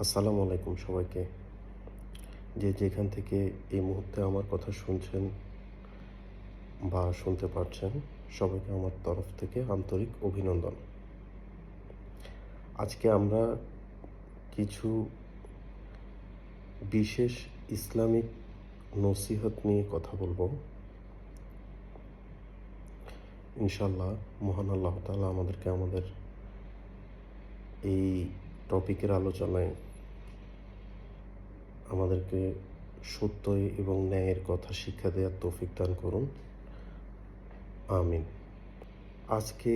আসসালামু আলাইকুম সবাইকে। যে যেখান থেকে এই মুহূর্তে আমার কথা শুনছেন বা শুনতে পারছেন, সবাইকে আমার তরফ থেকে আন্তরিক অভিনন্দন। আজকে আমরা কিছু বিশেষ ইসলামিক নসিহত নিয়ে কথা বলবো। ইনশাআল্লাহ মহান আল্লাহ তাআলা আমাদেরকে আমাদের এই টপিকের আলোচনায় আমাদেরকে সত্য এবং ন্যায়ের কথা শিক্ষা দেওয়ার তৌফিক দান করুন। আমিন। আজকে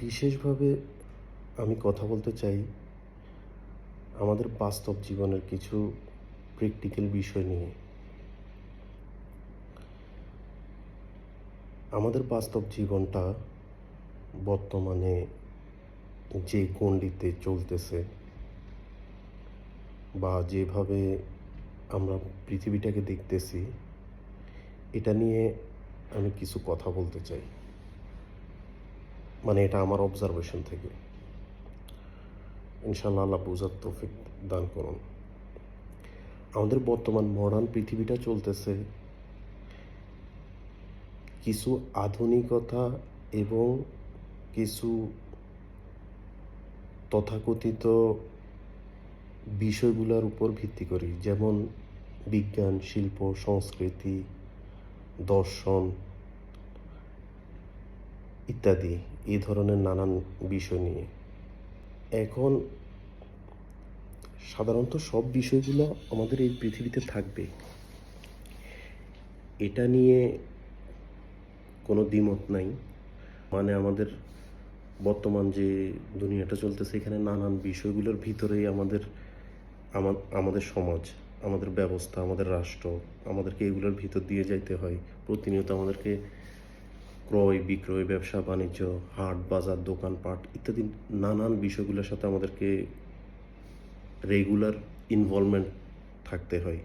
বিশেষভাবে আমি কথা বলতে চাই আমাদের বাস্তব জীবনের কিছু প্র্যাকটিক্যাল বিষয় নিয়ে। আমাদের বাস্তব জীবনটা বর্তমানে যে গণ্ডিতে চলতেছে বা যেভাবে আমরা পৃথিবীটাকে দেখতেছি, এটা নিয়ে আমি কিছু কথা বলতে চাই। মানে এটা আমার অবজারভেশন থেকে। ইনশাআল্লাহ আল্লাহ বুঝার তৌফিক দান করুন। আমাদের বর্তমান মডার্ন পৃথিবীটা চলতেছে কিছু আধুনিকতা এবং কিছু তথাকথিত বিষয়গুলোর উপর ভিত্তি করি, যেমন বিজ্ঞান, শিল্প, সংস্কৃতি, দর্শন ইত্যাদি, এই ধরনের নানান বিষয় নিয়ে। এখন সাধারণত সব বিষয়গুলো আমাদের এই পৃথিবীতে থাকবে, এটা নিয়ে কোনো দ্বিমত নাই। মানে আমাদের বর্তমান যে দুনিয়াটা চলতেছে, এখানে নানান বিষয়গুলোর ভিতরেই আমাদের সমাজ, আমাদের ব্যবস্থা, আমাদের রাষ্ট্র, আমাদেরকে এগুলোর ভিতর দিয়ে যাইতে হয়। প্রতিনিয়ত আমাদেরকে ক্রয় বিক্রয়, ব্যবসা বাণিজ্য, হাট বাজার, দোকানপাট ইত্যাদি নানান বিষয়গুলোর সাথে আমাদেরকে রেগুলার ইনভলভমেন্ট থাকতে হয়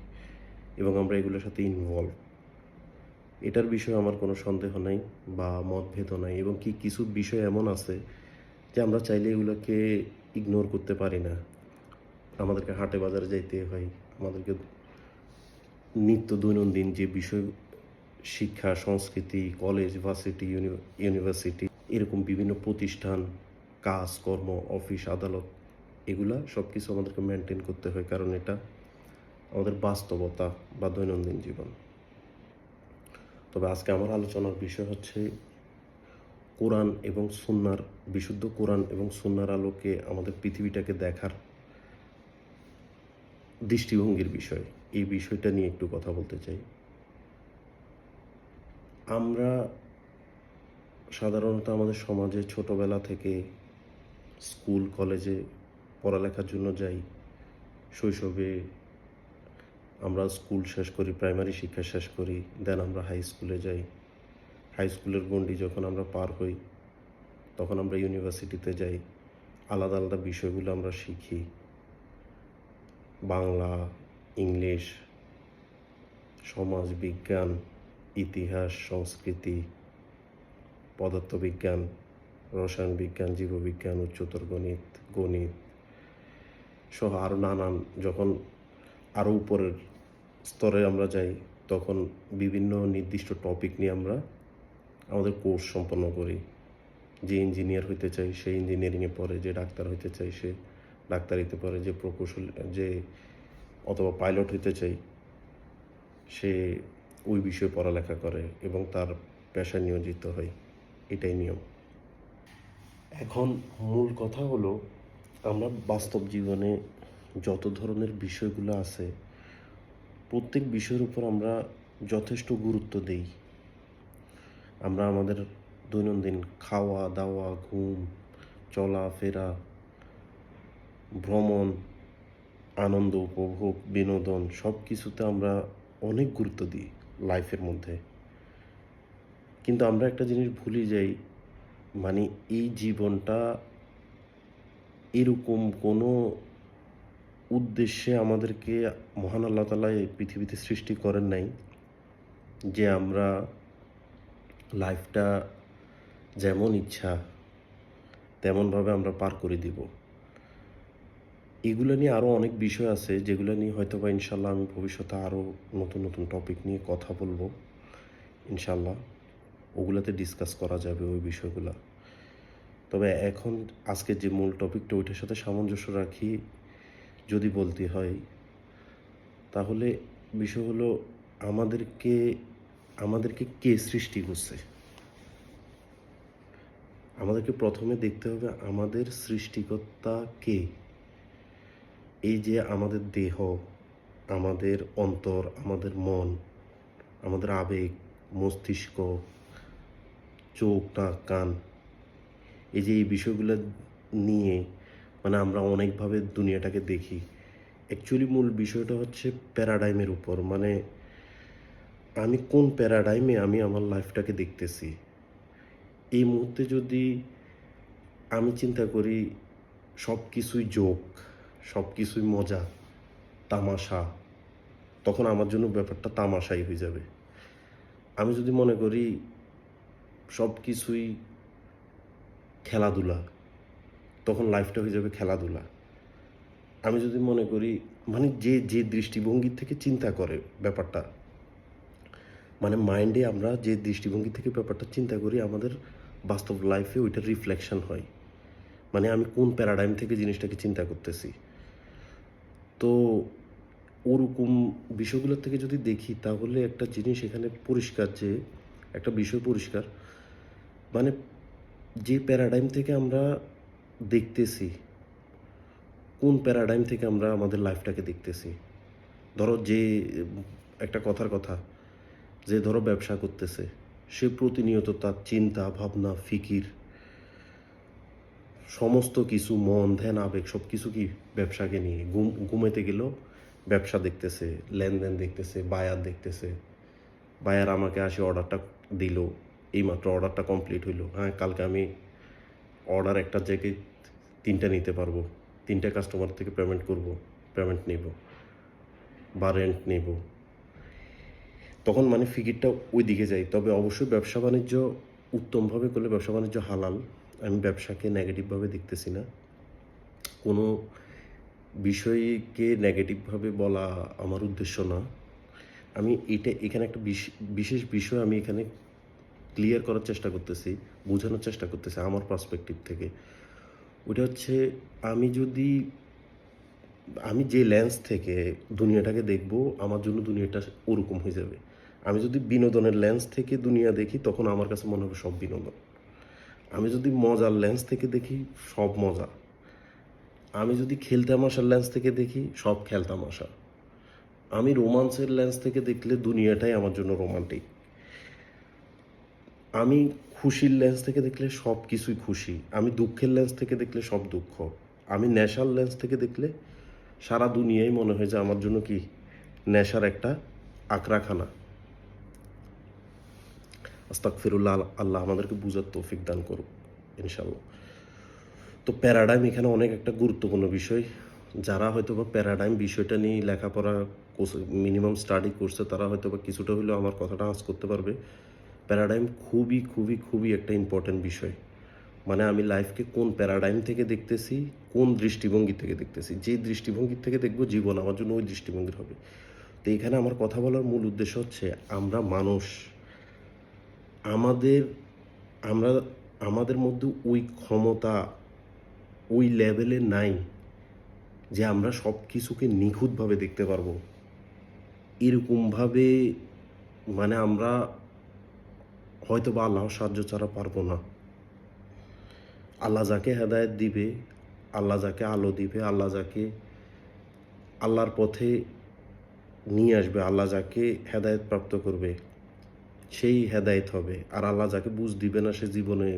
এবং আমরা এগুলোর সাথে ইনভলভ। এটার বিষয়ে আমার কোনো সন্দেহ নাই বা মতভেদও নাই, এবং কিছু বিষয় এমন আছে যে আমরা চাইলে এগুলোকে ইগনোর করতে পারি না। আমাদেরকে হাটে বাজারে যাইতে হয়, আমাদেরকে নিত্য দৈনন্দিন যে বিষয়, শিক্ষা, সংস্কৃতি, কলেজ, ভার্সিটি, ইউনিভার্সিটি, এরকম বিভিন্ন প্রতিষ্ঠান, কাজ কর্ম, অফিস আদালত, এগুলা সব কিছু আমাদেরকে মেনটেন করতে হয়, কারণ এটা আমাদের বাস্তবতা বা দৈনন্দিন জীবন। তবে আজকে আমার আলোচনার বিষয় হচ্ছে কোরআন এবং সুন্নাহর, বিশুদ্ধ কোরআন এবং সুন্নাহর আলোকে আমাদের পৃথিবীটাকে দেখার দৃষ্টিভঙ্গির বিষয়। এই বিষয়টা নিয়ে একটু কথা বলতে চাই। আমরা সাধারণত আমাদের সমাজে ছোটবেলা থেকে স্কুল কলেজে পড়ালেখার জন্য যাই। শৈশবে আমরা স্কুল শেষ করি, প্রাইমারি শিক্ষা শেষ করি, দেন আমরা হাই স্কুলে যাই। হাই স্কুলের গণ্ডি যখন আমরা পার হই, তখন আমরা ইউনিভার্সিটিতে যাই। আলাদা আলাদা বিষয়গুলো আমরা শিখি, বাংলা, ইংলিশ, সমাজ বিজ্ঞান, ইতিহাস, সংস্কৃতি, পদার্থবিজ্ঞান, রসায়ন বিজ্ঞান, জীববিজ্ঞান, উচ্চতর গণিত, গণিত সহ আরও নানান। যখন আরও উপরের স্তরে আমরা যাই, তখন বিভিন্ন নির্দিষ্ট টপিক নিয়ে আমরা আমাদের কোর্স সম্পন্ন করি। যে ইঞ্জিনিয়ার হইতে চাই সে ইঞ্জিনিয়ারিংয়ে পড়ে, যে ডাক্তার হইতে চাই সে ডাক্তারিতে পড়ে, যে প্রকৌশল যে অথবা পাইলট হইতে চাই সে ওই বিষয়ে পড়ালেখা করে এবং তার পেশায় নিয়োজিত হয়। এটাই নিয়ম। এখন মূল কথা হলো, আমরা বাস্তব জীবনে যত ধরনের বিষয়গুলো আছে, প্রত্যেক বিষয়ের উপর আমরা যথেষ্ট গুরুত্ব দেই। আমরা আমাদের দৈনন্দিন খাওয়া দাওয়া, ঘুম, চলাফেরা, ভ্রমণ, আনন্দ উপভোগ, বিনোদন সব কিছুতে আমরা অনেক গুরুত্ব দিই লাইফের মধ্যে। কিন্তু আমরা একটা জিনিস ভুলে যাই, মানে এই জীবনটা এরকম কোনো উদ্দেশ্যে আমাদেরকে মহান আল্লাহ তাআলা এই পৃথিবীতে সৃষ্টি করেন নাই যে আমরা লাইফটা যেমন ইচ্ছা তেমনভাবে আমরা পার করে দিব। এগুলো নিয়ে আরও অনেক বিষয় আছে যেগুলো নিয়ে হয়তো বা ইনশাল্লাহ আমি ভবিষ্যতে আরও নতুন নতুন টপিক নিয়ে কথা বলবো ইনশাল্লাহ। ওগুলোতে ডিসকাস করা যাবে ওই বিষয়গুলো। তবে এখন আজকে যে মূল টপিকটা ওইটার সাথে সামঞ্জস্য রাখি যদি বলতে হয়, তাহলে বিষয় হলো আমাদেরকে আমাদেরকে কে সৃষ্টি করছে। আমাদেরকে প্রথমে দেখতে হবে আমাদের সৃষ্টিকর্তা কে। এই যে আমাদের দেহ, আমাদের অন্তর, আমাদের মন, আমাদের আবেগ, মস্তিষ্ক, চোখ, নাক, কান, এই যে এই বিষয়গুলো নিয়ে মানে আমরা অনেকভাবে দুনিয়াটাকে দেখি। অ্যাকচুয়ালি মূল বিষয়টা হচ্ছে প্যারাডাইমের উপর, মানে আমি কোন প্যারাডাইমে আমি আমার লাইফটাকে দেখতেছি। এই মুহূর্তে যদি আমি চিন্তা করি সব কিছুই জোক, সব কিছুই মজা, তামাশা, তখন আমার জন্য ব্যাপারটা তামাশাই হয়ে যাবে। আমি যদি মনে করি সব কিছুই খেলাধুলা, তখন লাইফটা হয়ে যাবে খেলাধুলা। আমি যদি মনে করি মানে যে যে দৃষ্টিভঙ্গি থেকে চিন্তা করে ব্যাপারটা, মানে মাইন্ডে আমরা যে দৃষ্টিভঙ্গি থেকে ব্যাপারটা চিন্তা করি আমাদের বাস্তব লাইফে ওইটার রিফ্লেকশন হয়। মানে আমি কোন প্যারাডাইম থেকে জিনিসটাকে চিন্তা করতেছি। তো ওরকম বিষয়গুলোর থেকে যদি দেখি তাহলে একটা জিনিস এখানে পরিষ্কার, যে একটা বিষয় পরিষ্কার, মানে যে প্যারাডাইম থেকে আমরা দেখতেছি, কোন প্যারাডাইম থেকে আমরা আমাদের লাইফটাকে দেখতেছি। ধরো যে একটা কথার কথা, যে ধরো ব্যবসা করতেছে, সে প্রতিনিয়ত তার চিন্তা ভাবনা ফিকির সমস্ত কিছু, মন ধ্যান আবেগ সব কিছু কি ব্যবসাকে নিয়ে। ঘুমাইতে গেলেও ব্যবসা দেখতেছে, লেনদেন দেখতেছে, বায়ার দেখতেছে, বায়ার আমাকে আসে অর্ডারটা দিল, এইমাত্র অর্ডারটা কমপ্লিট হইলো, হ্যাঁ কালকে আমি অর্ডার একটা জায়গায় 3টা নিতে পারবো, 3টা কাস্টমার থেকে পেমেন্ট নিব বা রেন্ট নিব, তখন মানে ফিকিরটা ওই দিকে যায়। তবে অবশ্যই ব্যবসা বাণিজ্য উত্তমভাবে করলে ব্যবসা বাণিজ্য হালাল। আমি ব্যবসাকে নেগেটিভভাবে দেখতেছি না, কোনো বিষয়কে নেগেটিভভাবে বলা আমার উদ্দেশ্য না। আমি এখানে একটা বিশেষ বিষয় আমি এখানে ক্লিয়ার করার চেষ্টা করতেছি, বোঝানোর চেষ্টা করতেছি আমার পার্সপেক্টিভ থেকে। ওটা হচ্ছে আমি যে লেন্স থেকে দুনিয়াটাকে দেখব, আমার জন্য দুনিয়াটা ওরকম হয়ে যাবে। আমি যদি বিনোদনের লেন্স থেকে দুনিয়া দেখি তখন আমার কাছে মনে হবে সব বিনোদন। আমি যদি মজার লেন্স থেকে দেখি সব মজা। আমি যদি খেলতামাশার লেন্স থেকে দেখি সব খেলতামাশা। আমি রোমান্সের লেন্স থেকে দেখলে দুনিয়াটাই আমার জন্য রোমান্টিক। আমি খুশির লেন্স থেকে দেখলে সব কিছুই খুশি। আমি দুঃখের লেন্স থেকে দেখলে সব দুঃখ। আমি নেশার লেন্স থেকে দেখলে সারা দুনিয়াই মনে হয় যে আমার জন্য কি নেশার একটা আখড়াখানা। আস্তাগফিরুল্লাহ, আল্লাহ আমাদেরকে বুঝার তৌফিক দান করুক ইনশাল্লাহ। তো প্যারাডাইম এখানে অনেক একটা গুরুত্বপূর্ণ বিষয়। যারা হয়তো বা প্যারাডাইম বিষয়টা নিয়ে লেখাপড়া মিনিমাম স্টাডি করছে তারা হয়তো বা কিছুটা হলেও আমার কথাটা আঁচ করতে পারবে। প্যারাডাইম খুবই খুবই খুবই একটা ইম্পর্ট্যান্ট বিষয়। মানে আমি লাইফকে কোন প্যারাডাইম থেকে দেখতেছি, কোন দৃষ্টিভঙ্গি থেকে দেখতেছি। যে দৃষ্টিভঙ্গি থেকে দেখব জীবন আমার জন্য ওই দৃষ্টিভঙ্গির হবে। তো এখানে আমার কথা বলার মূল উদ্দেশ্য হচ্ছে আমরা মানুষ, আমাদের আমরা আমাদের মধ্যে ওই ক্ষমতা ওই লেভেলে নাই যে আমরা সব কিছুকে নিখুঁতভাবে দেখতে পারবো। এরকমভাবে মানে আমরা হয়তো বা আল্লাহর সাহায্য ছাড়া পারবো না। আল্লাহ যাকে হেদায়েত দিবে, আল্লাহ যাকে আলো দিবে, আল্লাহ যাকে আল্লাহর পথে নিয়ে আসবে, আল্লাহ যাকে হেদায়েত প্রাপ্ত করবে সেই হেদায়েত হবে। আর আল্লাহ যাকে বুঝ দিবে না সে জীবনে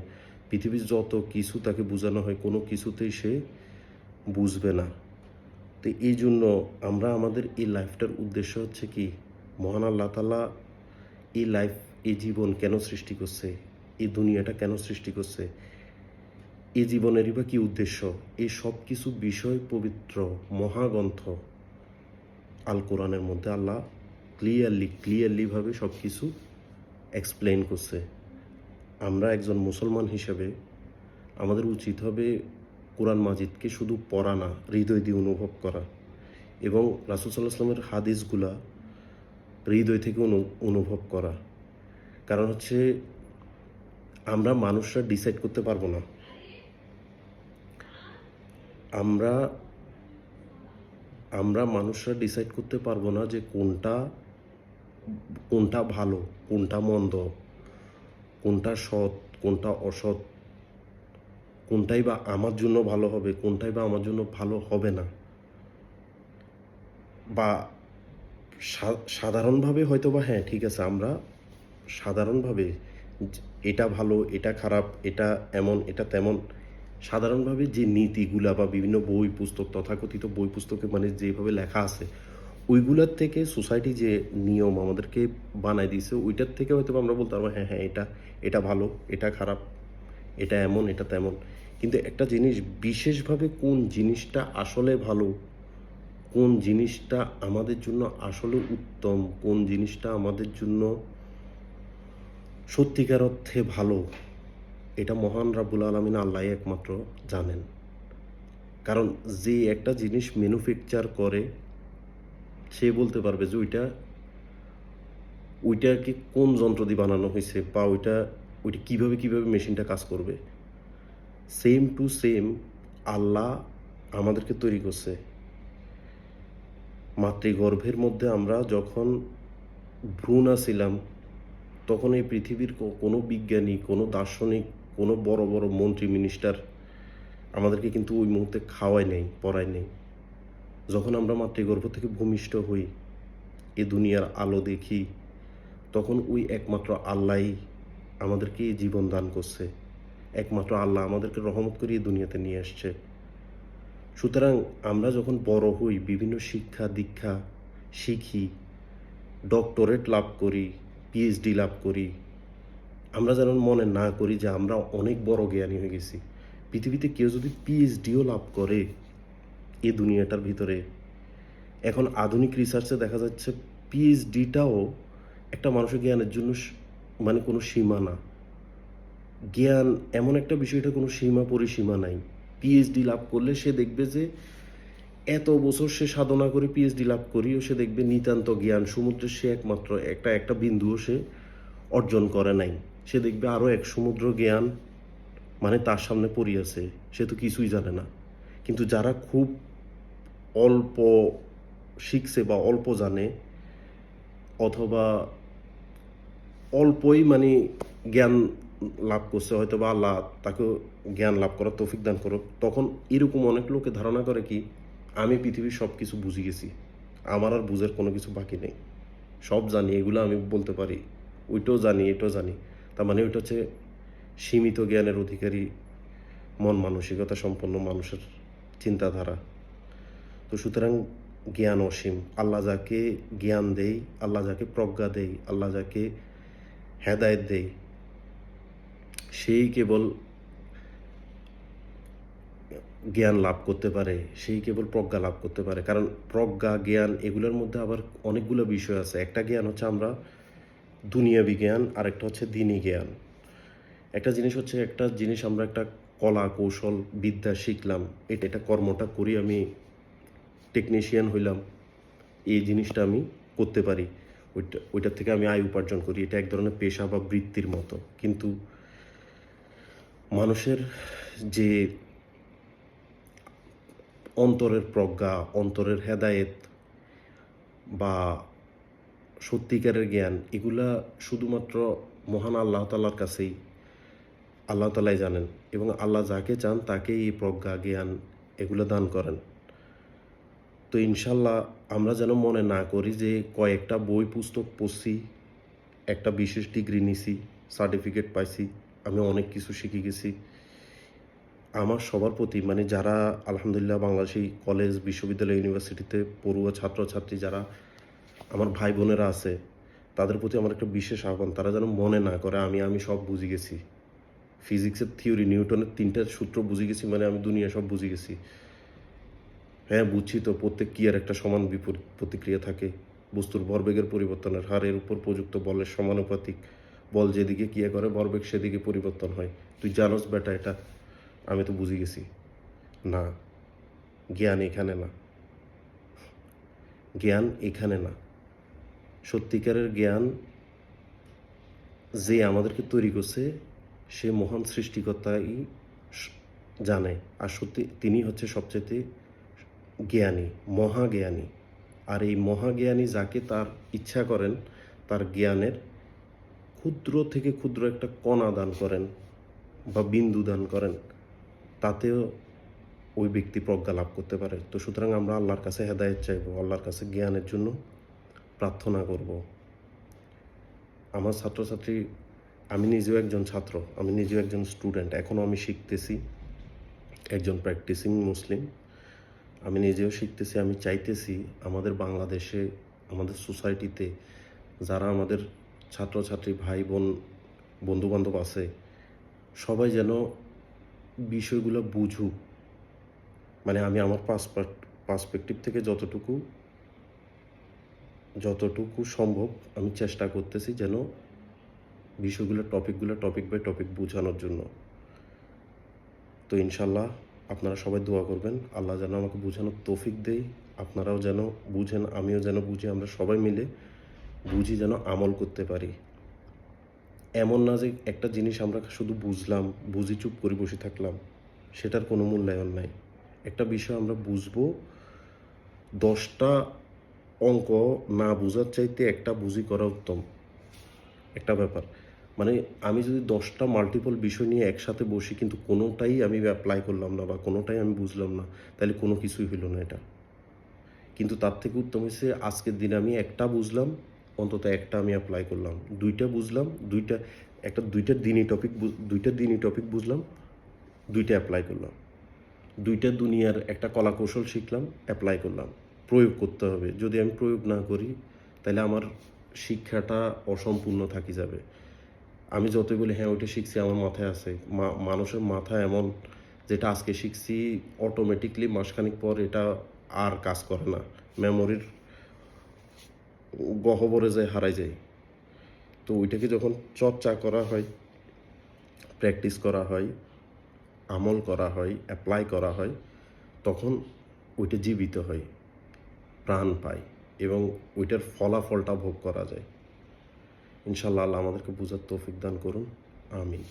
পৃথিবীর যত কিছু তাকে বোঝানো হয় কোনো কিছুতেই সে বুঝবে না। তো এই জন্য আমরা আমাদের এই লাইফটার উদ্দেশ্য হচ্ছে কি, মহান আল্লাহ তাআলা এই জীবন কেন সৃষ্টি করছে, এই দুনিয়াটা কেন সৃষ্টি করছে, এই জীবনেরই বা কী উদ্দেশ্য, এই সব কিছু বিষয় পবিত্র মহাগ্রন্থ আল কোরআনের মধ্যে আল্লাহ ক্লিয়ারলিভাবে সব কিছু এক্সপ্লেন করছে। আমরা একজন মুসলমান হিসেবে আমাদের উচিত হবে কোরআন মাজিদকে শুধু পড়া না, হৃদয় দিয়ে অনুভব করা এবং রাসূল সাল্লাল্লাহু আলাইহি ওয়াসাল্লামের হাদিসগুলা হৃদয় থেকে অনুভব করা। কারণ হচ্ছে আমরা মানুষরা ডিসাইড করতে পারবো না। আমরা আমরা মানুষরা ডিসাইড করতে পারবো না যে কোনটা ভালো, কোনটা মন্দ, কোনটা সৎ, কোনটা অসৎ, কোনটাই বা আমার জন্য ভালো হবে, কোনটাই বা আমার জন্য ভালো হবে না। বা সাধারণভাবে হয়তোবা হ্যাঁ, ঠিক আছে, আমরা সাধারণভাবে এটা ভালো, এটা খারাপ, এটা এমন, এটা তেমন, সাধারণভাবে যে নীতিগুলা বা বিভিন্ন বই পুস্তক, তথাকথিত বই পুস্তকে মানে যেভাবে লেখা আছে, ওইগুলার থেকে সোসাইটি যে নিয়ম আমাদেরকে বানায় দিয়েছে, ওইটার থেকে হয়তোবা আমরা বলতে পারবো হ্যাঁ, হ্যাঁ, এটা ভালো, এটা খারাপ, এটা এমন, এটা তেমন। কিন্তু একটা জিনিস বিশেষভাবে কোন জিনিসটা আসলে ভালো, কোন জিনিসটা আমাদের জন্য আসলে উত্তম, কোন জিনিসটা আমাদের জন্য সত্যিকার অর্থে ভালো, এটা মহান রাব্বুল আলামিন আল্লাহই একমাত্র জানেন। কারণ যে একটা জিনিস ম্যানুফ্যাকচার করে সে বলতে পারবে যে ওইটাকে কোন যন্ত্র দিয়ে বানানো হয়েছে বা ওইটা কিভাবে মেশিনটা কাজ করবে। সেম টু সেম আল্লাহ আমাদেরকে তৈরি করছে। মাতৃগর্ভের মধ্যে আমরা যখন ভ্রূণ ছিলাম তখন এই পৃথিবীর কোনো বিজ্ঞানী, কোনো দার্শনিক, কোনো বড় বড় মন্ত্রী মিনিস্টার আমাদেরকে কিন্তু ওই মুহূর্তে খাওয়ায় নেই, পড়ায় নেই। যখন আমরা মাতৃগর্ভ থেকে ভূমিষ্ঠ হই, এ দুনিয়ার আলো দেখি, তখন ওই একমাত্র আল্লাহই আমাদেরকে এই জীবন দান করছে। একমাত্র আল্লাহ আমাদেরকে রহমত করে এই দুনিয়াতে নিয়ে আসছে। সুতরাং আমরা যখন বড় হই, বিভিন্ন শিক্ষা দীক্ষা শিখি, ডক্টরেট লাভ করি, পিএইচডি লাভ করি, আমরা যেন মনে না করি যে আমরা অনেক বড় জ্ঞানী হয়ে গেছি। পৃথিবীতে কেউ যদি পিএইচডিও লাভ করে এই দুনিয়াটার ভিতরে, এখন আধুনিক রিসার্চে দেখা যাচ্ছে পিএইচডিটাও একটা মানুষের জ্ঞানের জন্য মানে কোনো সীমা না। জ্ঞান এমন একটা বিষয়, এটা কোনো সীমা পরিসীমা নাই। পিএইচডি লাভ করলে সে দেখবে যে এত বছর সে সাধনা করে পিএইচডি লাভ করেও সে দেখবে নিতান্ত জ্ঞান সমুদ্রের সে একমাত্র একটা বিন্দুও সে অর্জন করে নাই। সে দেখবে আরও এক সমুদ্র জ্ঞান মানে তার সামনে পড়িয়াছে, সে তো কিছুই জানে না। কিন্তু যারা খুব অল্প শিখছে বা অল্প জানে, অথবা অল্পই মানে জ্ঞান লাভ করছে, হয়তো বা আল্লাহ তাকে জ্ঞান লাভ করার তৌফিক দান করুক, তখন এরকম অনেক লোকে ধারণা করে কি আমি পৃথিবীর সব কিছু বুঝে গেছি, আমার আর বুঝের কোনো কিছু বাকি নেই, সব জানি, এগুলো আমি বলতে পারি, ওইটাও জানি, এটাও জানি। তার মানে ওইটা হচ্ছে সীমিত জ্ঞানের অধিকারী মন মানসিকতা সম্পন্ন মানুষের চিন্তাধারা। তো সুতরাং জ্ঞান অসীম। আল্লাহ যাকে জ্ঞান দেয়, আল্লাহ যাকে প্রজ্ঞা দেয়, আল্লাহ যাকে হেদায়েত দেয়, সেই কেবল জ্ঞান লাভ করতে পারে, সেই কেবল প্রজ্ঞা লাভ করতে পারে। কারণ প্রজ্ঞা, জ্ঞান এগুলোর মধ্যে আবার অনেকগুলো বিষয় আছে। একটা জ্ঞান হচ্ছে আমরা দুনিয়াবি জ্ঞান, আর একটা হচ্ছে দ্বীনি জ্ঞান। একটা জিনিস আমরা একটা কলা কৌশল বিদ্যা শিখলাম, এটা কর্মটা করি, আমি টেকনিশিয়ান হইলাম, এই জিনিসটা আমি করতে পারি, ওইটার থেকে আমি আয় উপার্জন করি, এটা এক ধরনের পেশা বা বৃত্তির মতো। কিন্তু মানুষের যে অন্তরের প্রজ্ঞা, অন্তরের হেদায়েত বা সত্যিকারের জ্ঞান, এগুলা শুধুমাত্র মহান আল্লাহ তাআলার কাছেই, আল্লাহ তাআলাই জানেন। এবং আল্লাহ যাকে চান তাকেই এই প্রজ্ঞা, জ্ঞান এগুলো দান করেন। তো ইনশাল্লাহ আমরা যেন মনে না করি যে কয়েকটা বই পুস্তক পড়ছি, একটা বিশেষ ডিগ্রি নিছি, সার্টিফিকেট পাইছি, আমি অনেক কিছু শিখে গেছি। আমার সবার প্রতি মানে যারা আলহামদুলিল্লাহ বাংলাদেশি কলেজ, বিশ্ববিদ্যালয়, ইউনিভার্সিটিতে পড়ুয়া ছাত্রছাত্রী যারা আমার ভাই বোনেরা আছে, তাদের প্রতি আমার একটা বিশেষ আহ্বান, তারা যেন মনে না করে আমি সব বুঝে গেছি, ফিজিক্সের থিওরি, নিউটনের 3টা সূত্র বুঝে গেছি মানে আমি দুনিয়া সব বুঝে গেছি। হ্যাঁ বুঝছি তো, প্রত্যেক ক্রিয়ার একটা সমান বিপরীত প্রতিক্রিয়া থাকে। বস্তুর ভরবেগের পরিবর্তনের হারের উপর প্রযুক্ত বলের সমানুপাতিক, বল যেদিকে ক্রিয়া করে ভরবেগ সেদিকে পরিবর্তন হয়। তুই জানোস বেটা এটা, আমি তো বুঝে গেছি। না, জ্ঞান এখানে না, জ্ঞান এখানে না। সত্যিকারের জ্ঞান যে আমাদেরকে তৈরি করছে সে মহান সৃষ্টিকর্তাই জানে। আর সত্যি তিনি হচ্ছে সবচেয়ে জ্ঞানী, মহাজ্ঞানী। আর এই মহাজ্ঞানী যাকে তার ইচ্ছা করেন তার জ্ঞানের ক্ষুদ্র থেকে ক্ষুদ্র একটা কণা দান করেন বা বিন্দু দান করেন, তাতেও ওই ব্যক্তি প্রজ্ঞা লাভ করতে পারে। তো সুতরাং আমরা আল্লাহর কাছে হেদায়েত চাইবো, আল্লাহর কাছে জ্ঞানের জন্য প্রার্থনা করব। আমার ছাত্রছাত্রী, আমি নিজেও একজন ছাত্র, আমি নিজেও একজন স্টুডেন্ট, এখনও আমি শিখতেছি, একজন প্র্যাকটিসিং মুসলিম। আমি নিজেও শিখতেছি। আমি চাইতেছি আমাদের বাংলাদেশে, আমাদের সোসাইটিতে যারা আমাদের ছাত্রছাত্রী ভাই বোন বন্ধুবান্ধব আছে, সবাই যেন বিষয়গুলো বুঝুক। মানে আমি আমার পার্সপেক্টিভ থেকে যতটুকু সম্ভব আমি চেষ্টা করতেছি যেন বিষয়গুলো টপিক বাই টপিক বোঝানোর জন্য। তো ইনশাল্লাহ আপনারা সবাই দোয়া করবেন, আল্লাহ যেন আমাকে বোঝানোর তৌফিক দেয়, আপনারাও যেন বুঝেন, আমিও যেন বুঝি, আমরা সবাই মিলে বুঝি, যেন আমল করতে পারি। এমন না যে একটা জিনিস আমরা শুধু বুঝলাম, বুঝি চুপ করে বসে থাকলাম, সেটার কোনো মূল্যায়ন নাই। একটা বিষয় আমরা বুঝবো, 10টা অঙ্ক না বুঝার চাইতে একটা বুঝি করা উত্তম একটা ব্যাপার। মানে আমি যদি 10টা মাল্টিপল বিষয় নিয়ে একসাথে বসি কিন্তু কোনোটাই আমি অ্যাপ্লাই করলাম না বা কোনোটাই আমি বুঝলাম না, তাহলে কোনো কিছুই হইল না এটা। কিন্তু তার থেকে উত্তম হচ্ছে আজকের দিনে আমি একটা বুঝলাম, অন্তত একটা আমি অ্যাপ্লাই করলাম। 2টা বুঝলাম, 2টা দিনই টপিক বুঝলাম, 2টা অ্যাপ্লাই করলাম। 2টা দুনিয়ার একটা কলা কৌশল শিখলাম, অ্যাপ্লাই করলাম। প্রয়োগ করতে হবে। যদি আমি প্রয়োগ না করি তাহলে আমার শিক্ষাটা অসম্পূর্ণ থাকি যাবে। আমি যতই বলি হ্যাঁ ওইটা শিখছি, আমার মাথায় আছে, মানুষের মাথা এমন, যেটা আজকে শিখছি অটোমেটিকলি মাসখানেক পর এটা আর কাজ করে না, মেমোরির গহ্বরে যায়, হারাই যায়। তো ওইটাকে যখন চর্চা করা হয়, প্র্যাকটিস করা হয়, আমল করা হয়, অ্যাপ্লাই করা হয়, তখন ওইটা জীবিত হয়, প্রাণ পায় এবং ওইটার ফলাফলটা ভোগ করা যায়। ইনশাআল্লাহ আল্লাহ আমাদেরকে বুঝার তৌফিক দান করুন। আমিন।